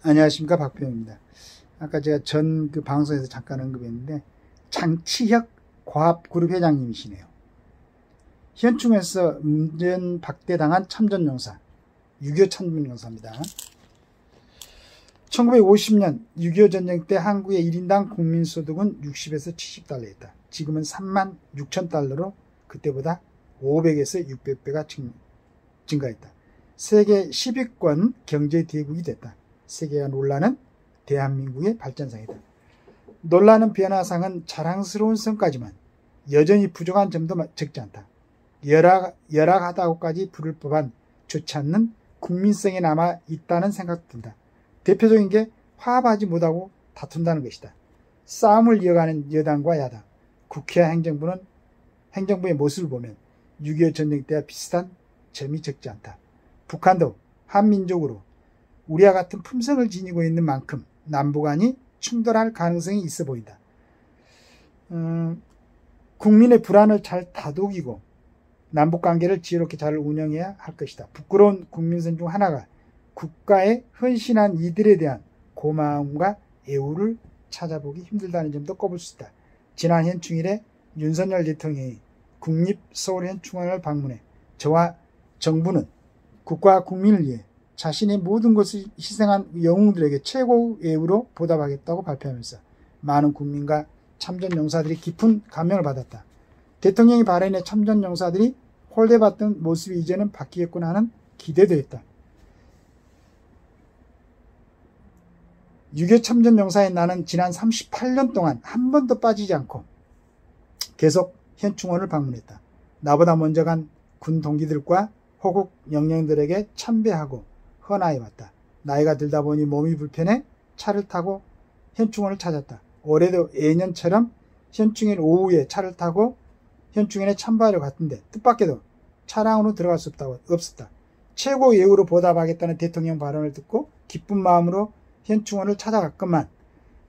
안녕하십니까, 박병입니다. 아까 제가 전 그 방송에서 잠깐 언급했는데 장치혁 과합그룹 회장님이시네요. 현충에서 문전 박대당한 참전용사, 6.25 참전용사입니다. 1950년 6.25 전쟁 때 한국의 1인당 국민소득은 60에서 70달러였다. 지금은 3만 6천 달러로 그때보다 500에서 600배가 증가했다. 세계 10위권 경제대국이 됐다. 세계가 놀라는 대한민국의 발전상이다. 놀라는 변화상은 자랑스러운 성과지만 여전히 부족한 점도 적지 않다. 열악하다고까지 부를 법한 좋지 않는 국민성이 남아 있다는 생각도 든다. 대표적인 게 화합하지 못하고 다툰다는 것이다. 싸움을 이어가는 여당과 야당, 국회와 행정부의 모습을 보면 6.25 전쟁 때와 비슷한 점이 적지 않다. 북한도 한민족으로 우리와 같은 품성을 지니고 있는 만큼 남북한이 충돌할 가능성이 있어 보인다. 국민의 불안을 잘 다독이고 남북관계를 지혜롭게 잘 운영해야 할 것이다. 부끄러운 국민선 중 하나가 국가에 헌신한 이들에 대한 고마움과 애우를 찾아보기 힘들다는 점도 꼽을 수 있다. 지난 현충일에 윤석열 대통령이 국립서울현충원을 방문해 저와 정부는 국가와 국민을 위해 자신의 모든 것을 희생한 영웅들에게 최고 애우로 보답하겠다고 발표하면서 많은 국민과 참전용사들이 깊은 감명을 받았다. 대통령이 발언해 참전용사들이 홀대받던 모습이 이제는 바뀌겠구나 하는 기대도 했다. 6.25 참전용사의 나는 지난 38년 동안 한 번도 빠지지 않고 계속 현충원을 방문했다. 나보다 먼저 간 군 동기들과 호국 영령들에게 참배하고 헌화해왔다. 나이가 들다 보니 몸이 불편해 차를 타고 현충원을 찾았다. 올해도 예년처럼 현충일 오후에 차를 타고 현충일에 참배하려 갔는데 뜻밖에도 차량으로 들어갈 수 없었다. 최고 예우로 보답하겠다는 대통령 발언을 듣고 기쁜 마음으로 현충원을 찾아갔건만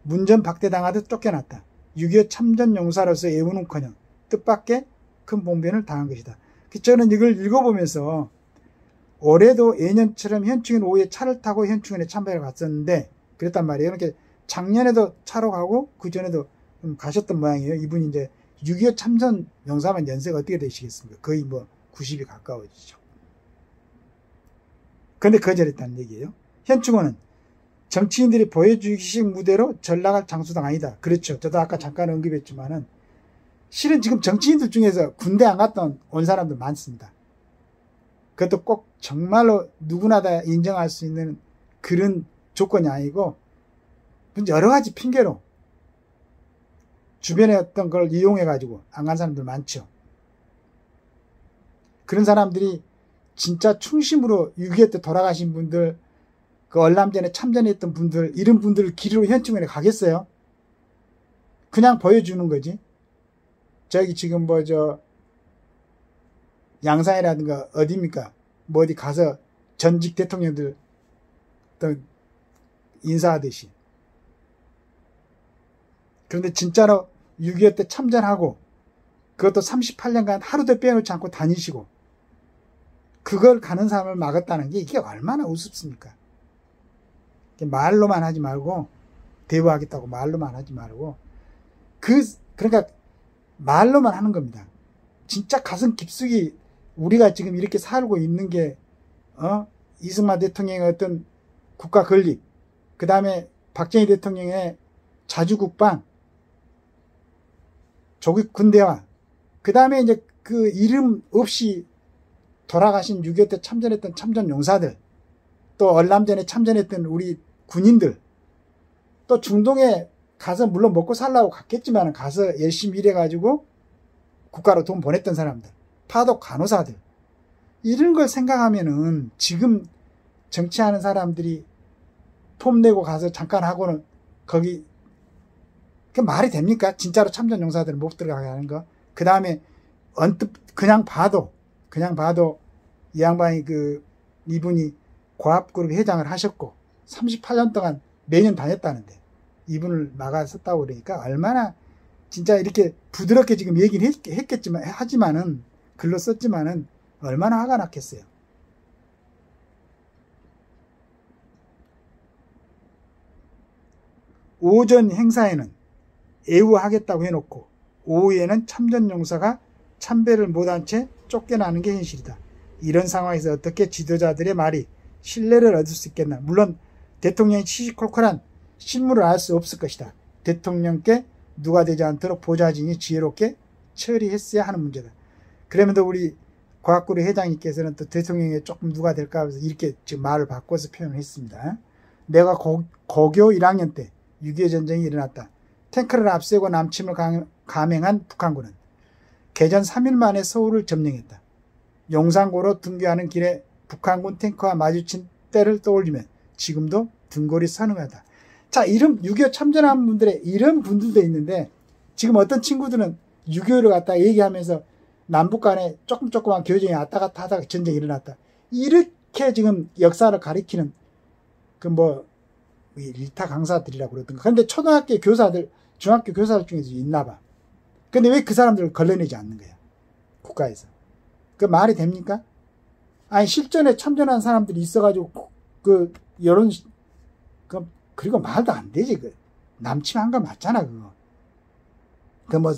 문전 박대당하듯 쫓겨났다. 6.25 참전용사로서 예우는커녕 뜻밖의 큰 봉변을 당한 것이다. 저는 이걸 읽어보면서 올해도 예년처럼 현충일 오후에 차를 타고 현충일에 참배를 갔었는데 그랬단 말이에요. 그러니까 작년에도 차로 가고 그 전에도 가셨던 모양이에요. 이분이 이제 6.25 참전용사면 연세가 어떻게 되시겠습니까? 거의 뭐 90이 가까워지죠. 그런데 거절했다는 얘기예요. 현충원은 정치인들이 보여주기식 무대로 전락할 장소가 아니다. 그렇죠. 저도 아까 잠깐 언급했지만은 실은 지금 정치인들 중에서 군대 안 갔다 온 사람들 많습니다. 그것도 꼭 정말로 누구나 다 인정할 수 있는 그런 조건이 아니고 여러 가지 핑계로 주변에 어떤 걸 이용해 가지고 안 간 사람들 많죠. 그런 사람들이 진짜 충심으로 6.25 때 돌아가신 분들, 그 얼람전에 참전했던 분들, 이런 분들을 길로 현충원에 가겠어요? 그냥 보여주는 거지. 저기 지금 양산이라든가 어디입니까? 뭐 어디 가서 전직 대통령들 또 인사하듯이. 그런데 진짜로 6.25 때 참전하고 그것도 38년간 하루도 빼놓지 않고 다니시고 그걸 가는 사람을 막았다는 게 이게 얼마나 우습습니까? 말로만 하지 말고 대우하겠다고 말로만 하지 말고 그러니까 말로만 하는 겁니다. 진짜 가슴 깊숙이 우리가 지금 이렇게 살고 있는 게 이승만 대통령의 어떤 국가 건립, 그 다음에 박정희 대통령의 자주국방, 조국 군대화, 그 다음에 이제 그 이름 없이 돌아가신 6.25 때 참전했던 참전용사들, 또 얼람전에 참전했던 우리 군인들, 또 중동에 가서 물론 먹고 살라고 갔겠지만 가서 열심히 일해가지고 국가로 돈 보냈던 사람들, 파독 간호사들, 이런 걸 생각하면은 지금 정치하는 사람들이 폼내고 가서 잠깐 하고는 거기 그 말이 됩니까? 진짜로 참전용사들 못 들어가게 하는 거. 그 다음에 언뜻 그냥 봐도 이 양반이 이분이 과합그룹 회장을 하셨고 38년 동안 매년 다녔다는데 이분을 막았었다고 그러니까 얼마나 진짜 이렇게 부드럽게 지금 얘기는 하지만은 글로 썼지만은 얼마나 화가 났겠어요. 오전 행사에는 애우하겠다고 해놓고 오후에는 참전용사가 참배를 못한 채 쫓겨나는 게 현실이다. 이런 상황에서 어떻게 지도자들의 말이 신뢰를 얻을 수 있겠나. 물론 대통령이 시시콜콜한 실무를 알 수 없을 것이다. 대통령께 누가 되지 않도록 보좌진이 지혜롭게 처리했어야 하는 문제다. 그러면도 우리 과학구리 회장님께서는 또 대통령이 조금 누가 될까 해서 이렇게 지금 말을 바꿔서 표현을 했습니다. 내가 고교 1학년 때 6.25 전쟁이 일어났다. 탱크를 앞세우고 남침을 감행한 북한군은 개전 3일 만에 서울을 점령했다. 용산고로 등교하는 길에 북한군 탱크와 마주친 때를 떠올리면 지금도 등골이 서늘하다. 자, 이런 6.25 참전한 분들의 이런 분들도 있는데 지금 어떤 친구들은 6.25를 갖다 얘기하면서 남북 간에 조금만 교전이 왔다 갔다 하다가 전쟁이 일어났다. 이렇게 지금 역사를 가리키는 일타 강사들이라고 그러던가. 그런데 초등학교 교사들, 중학교 교사들 중에서 있나 봐. 근데 왜 그 사람들을 걸러내지 않는 거야? 국가에서. 그 말이 됩니까? 아니, 실전에 참전한 사람들이 있어가지고, 그리고 말도 안 되지. 남침한 거 맞잖아, 그거.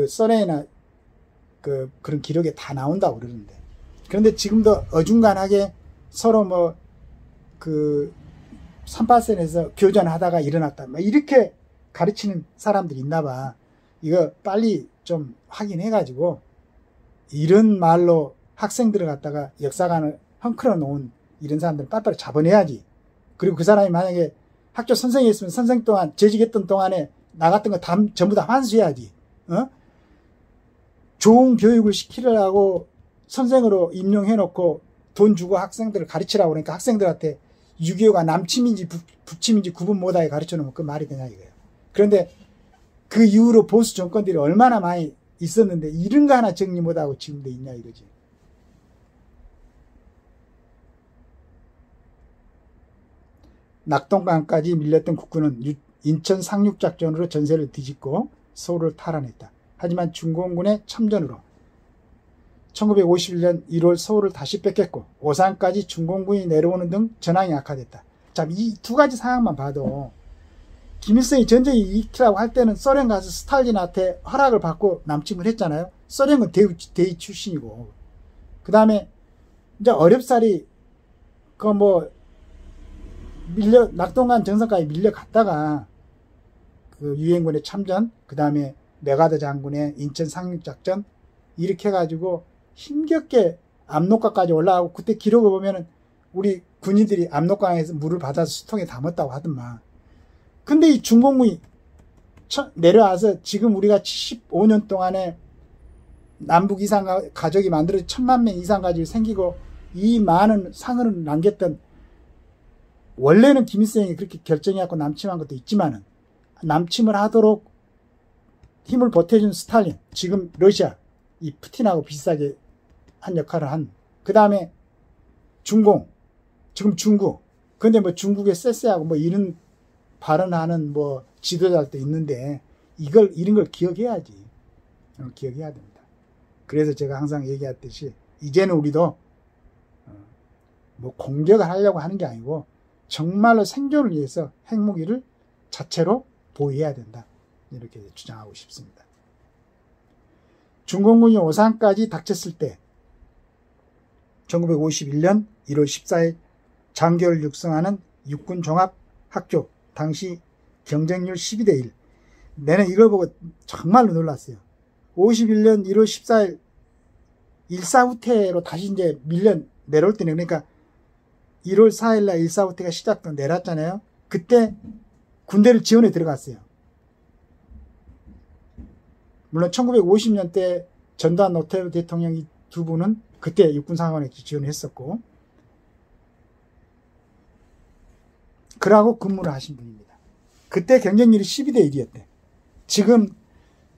써내나, 그런 기록에 다 나온다고 그러는데. 그런데 지금도 어중간하게 서로 38선에서 교전하다가 일어났다. 이렇게 가르치는 사람들이 있나 봐. 이거 빨리 좀 확인해가지고, 이런 말로 학생들을 갖다가 역사관을 헝클어 놓은 이런 사람들을 빨리빨리 잡아내야지. 그리고 그 사람이 만약에 학교 선생이었으면 선생 동안, 재직했던 동안에 나갔던 거 전부 다 환수해야지. 좋은 교육을 시키려고 선생으로 임용해놓고 돈 주고 학생들을 가르치라고 그러니까 학생들한테 6.25가 남침인지 북침인지 구분 못하게 가르쳐 놓으면 그 말이 되냐 이거예요. 그런데 그 이후로 보수 정권들이 얼마나 많이 있었는데 이런 거 하나 정리 못하고 지금도 있냐 이거지. 낙동강까지 밀렸던 국군은 인천 상륙작전으로 전세를 뒤집고 서울을 탈환했다. 하지만 중공군의 참전으로 1951년 1월 서울을 다시 뺏겼고 오산까지 중공군이 내려오는 등 전황이 악화됐다. 자, 이 두 가지 상황만 봐도 김일성이 전쟁이 일으키라고 할 때는 소련 가서 스탈린한테 허락을 받고 남침을 했잖아요. 소련은 대위 출신이고 그 다음에 이제 어렵사리 낙동강 정선까지 밀려갔다가 그 유엔군의 참전, 그 다음에 메가더 장군의 인천 상륙작전 이렇게 해가지고 힘겹게 압록강까지 올라가고 그때 기록을 보면은 우리 군인들이 압록강에서 물을 받아서 수통에 담았다고 하더만. 근데 이 중공군이 내려와서 지금 우리가 75년 동안에 남북 이상 가족이 만들어져 1000만 명 이상 가지고 생기고 이 많은 상을 남겼던 원래는 김일성이 그렇게 결정해갖고 남침한 것도 있지만은 남침을 하도록 힘을 보태준 스탈린, 지금 러시아, 이 푸틴하고 비슷하게 한 역할을 한. 그 다음에 중공, 지금 중국. 근데 중국의 쎄쎄하고 이런 발언하는 지도자들도 있는데 이런 걸 기억해야지. 기억해야 됩니다. 그래서 제가 항상 얘기했듯이 이제는 우리도 공격을 하려고 하는 게 아니고 정말로 생존을 위해서 핵무기를 자체로 보유해야 된다. 이렇게 주장하고 싶습니다. 중공군이 오산까지 닥쳤을 때 1951년 1월 14일 장교를 육성하는 육군종합학교 당시 경쟁률 12대1. 내는 이걸 보고 정말로 놀랐어요. 51년 1월 14일 일사후퇴로 다시 이제 내려올 때는 그러니까 1월 4일날 일사후퇴가 시작된 내렸잖아요. 그때 군대를 지원에 들어갔어요. 물론 1950년대 전두환 노태우 대통령이 두 분은 그때 육군상관에 지원을 했었고 그러고 근무를 하신 분입니다. 그때 경쟁률이 12대1이었대. 지금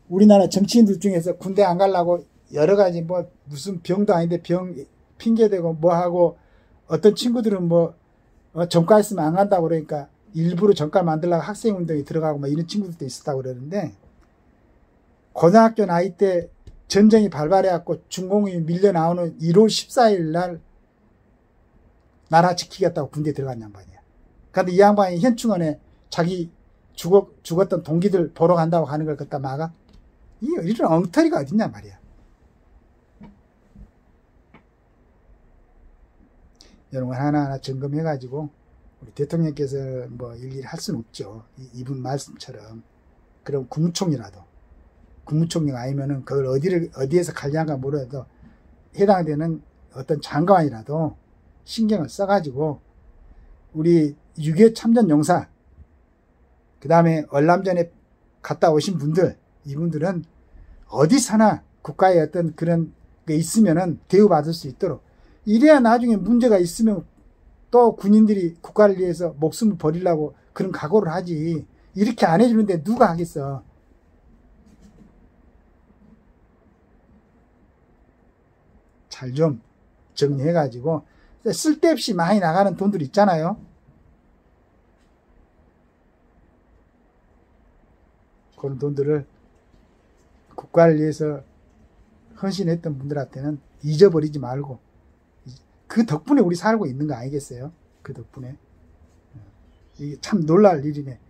우리나라 정치인들 중에서 군대 안 가려고 여러 가지 무슨 병도 아닌데 병 핑계대고 하고 어떤 친구들은 전과 있으면 안 간다고 그러니까 일부러 전과 만들려고 학생운동에 들어가고 이런 친구들도 있었다고 그러는데 고등학교 나이 때 전쟁이 발발해갖고 중공이 밀려 나오는 1월 14일 날 나라 지키겠다고 군대에 들어간 양반이야. 근데 이 양반이 현충원에 자기 죽었던 동기들 보러 간다고 하는 걸 갖다 막아? 이런 엉터리가 어딨냐 말이야. 여러분 하나하나 점검해가지고 우리 대통령께서 뭐 일일이 할 수는 없죠. 이분 말씀처럼. 그럼 국무총리가 아니면은 그걸 어디에서 관리한가 모르도 해당되는 어떤 장관이라도 신경을 써가지고 우리 6.25 참전 용사, 그 다음에 월남전에 갔다 오신 분들, 이분들은 어디서나 국가의 어떤 그런 게 있으면은 대우받을 수 있도록, 이래야 나중에 문제가 있으면 또 군인들이 국가를 위해서 목숨을 버리려고 그런 각오를 하지. 이렇게 안 해주는데 누가 하겠어. 잘 좀 정리해가지고, 쓸데없이 많이 나가는 돈들 있잖아요. 그런 돈들을 국가를 위해서 헌신했던 분들한테는 잊어버리지 말고, 그 덕분에 우리 살고 있는 거 아니겠어요? 그 덕분에. 이게 참 놀랄 일이네.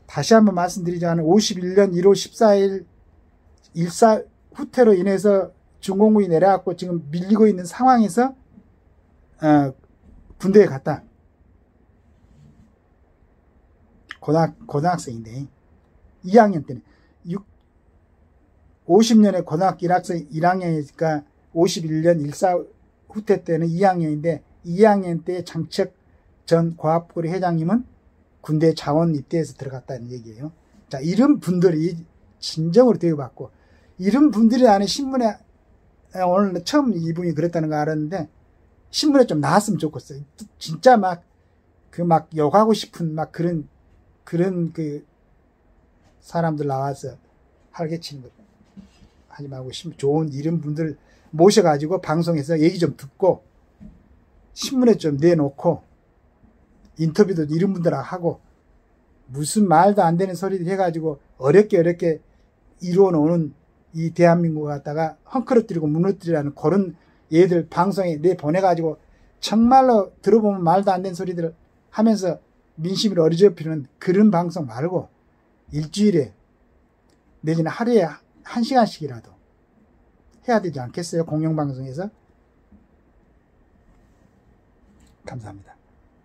다시 한번 말씀드리자면 51년 1월 14일 1.4 후퇴로 인해서 중공군이 내려갖고 지금 밀리고 있는 상황에서 군대에 갔다. 고등학생인데 2학년 때는 50년에 고등학교 1학년이니까 51년 1.4 후퇴 때는 2학년인데 2학년 때 장척 전 과학고리 회장님은 군대 자원 입대해서 들어갔다는 얘기예요. 자, 이런 분들이 진정으로 대우받고, 이런 분들이 나는 신문에 오늘 처음 이분이 그랬다는 거 알았는데 신문에 좀 나왔으면 좋겠어요. 진짜 막 욕하고 싶은 그런 그 사람들 나와서 활개치는 거 하지 말고, 좋은 이런 분들 모셔가지고 방송에서 얘기 좀 듣고 신문에 좀 내놓고 인터뷰도 이런 분들하고 하고, 무슨 말도 안 되는 소리들 해가지고 어렵게 이루어놓은 이 대한민국을 갖다가 헝클어뜨리고 무너뜨리라는 그런 얘들 방송에 내보내가지고 정말로 들어보면 말도 안 되는 소리들을 하면서 민심을 어리저피는 그런 방송 말고 일주일에 내지는 하루에 1시간씩이라도 해야 되지 않겠어요? 공영방송에서. 감사합니다.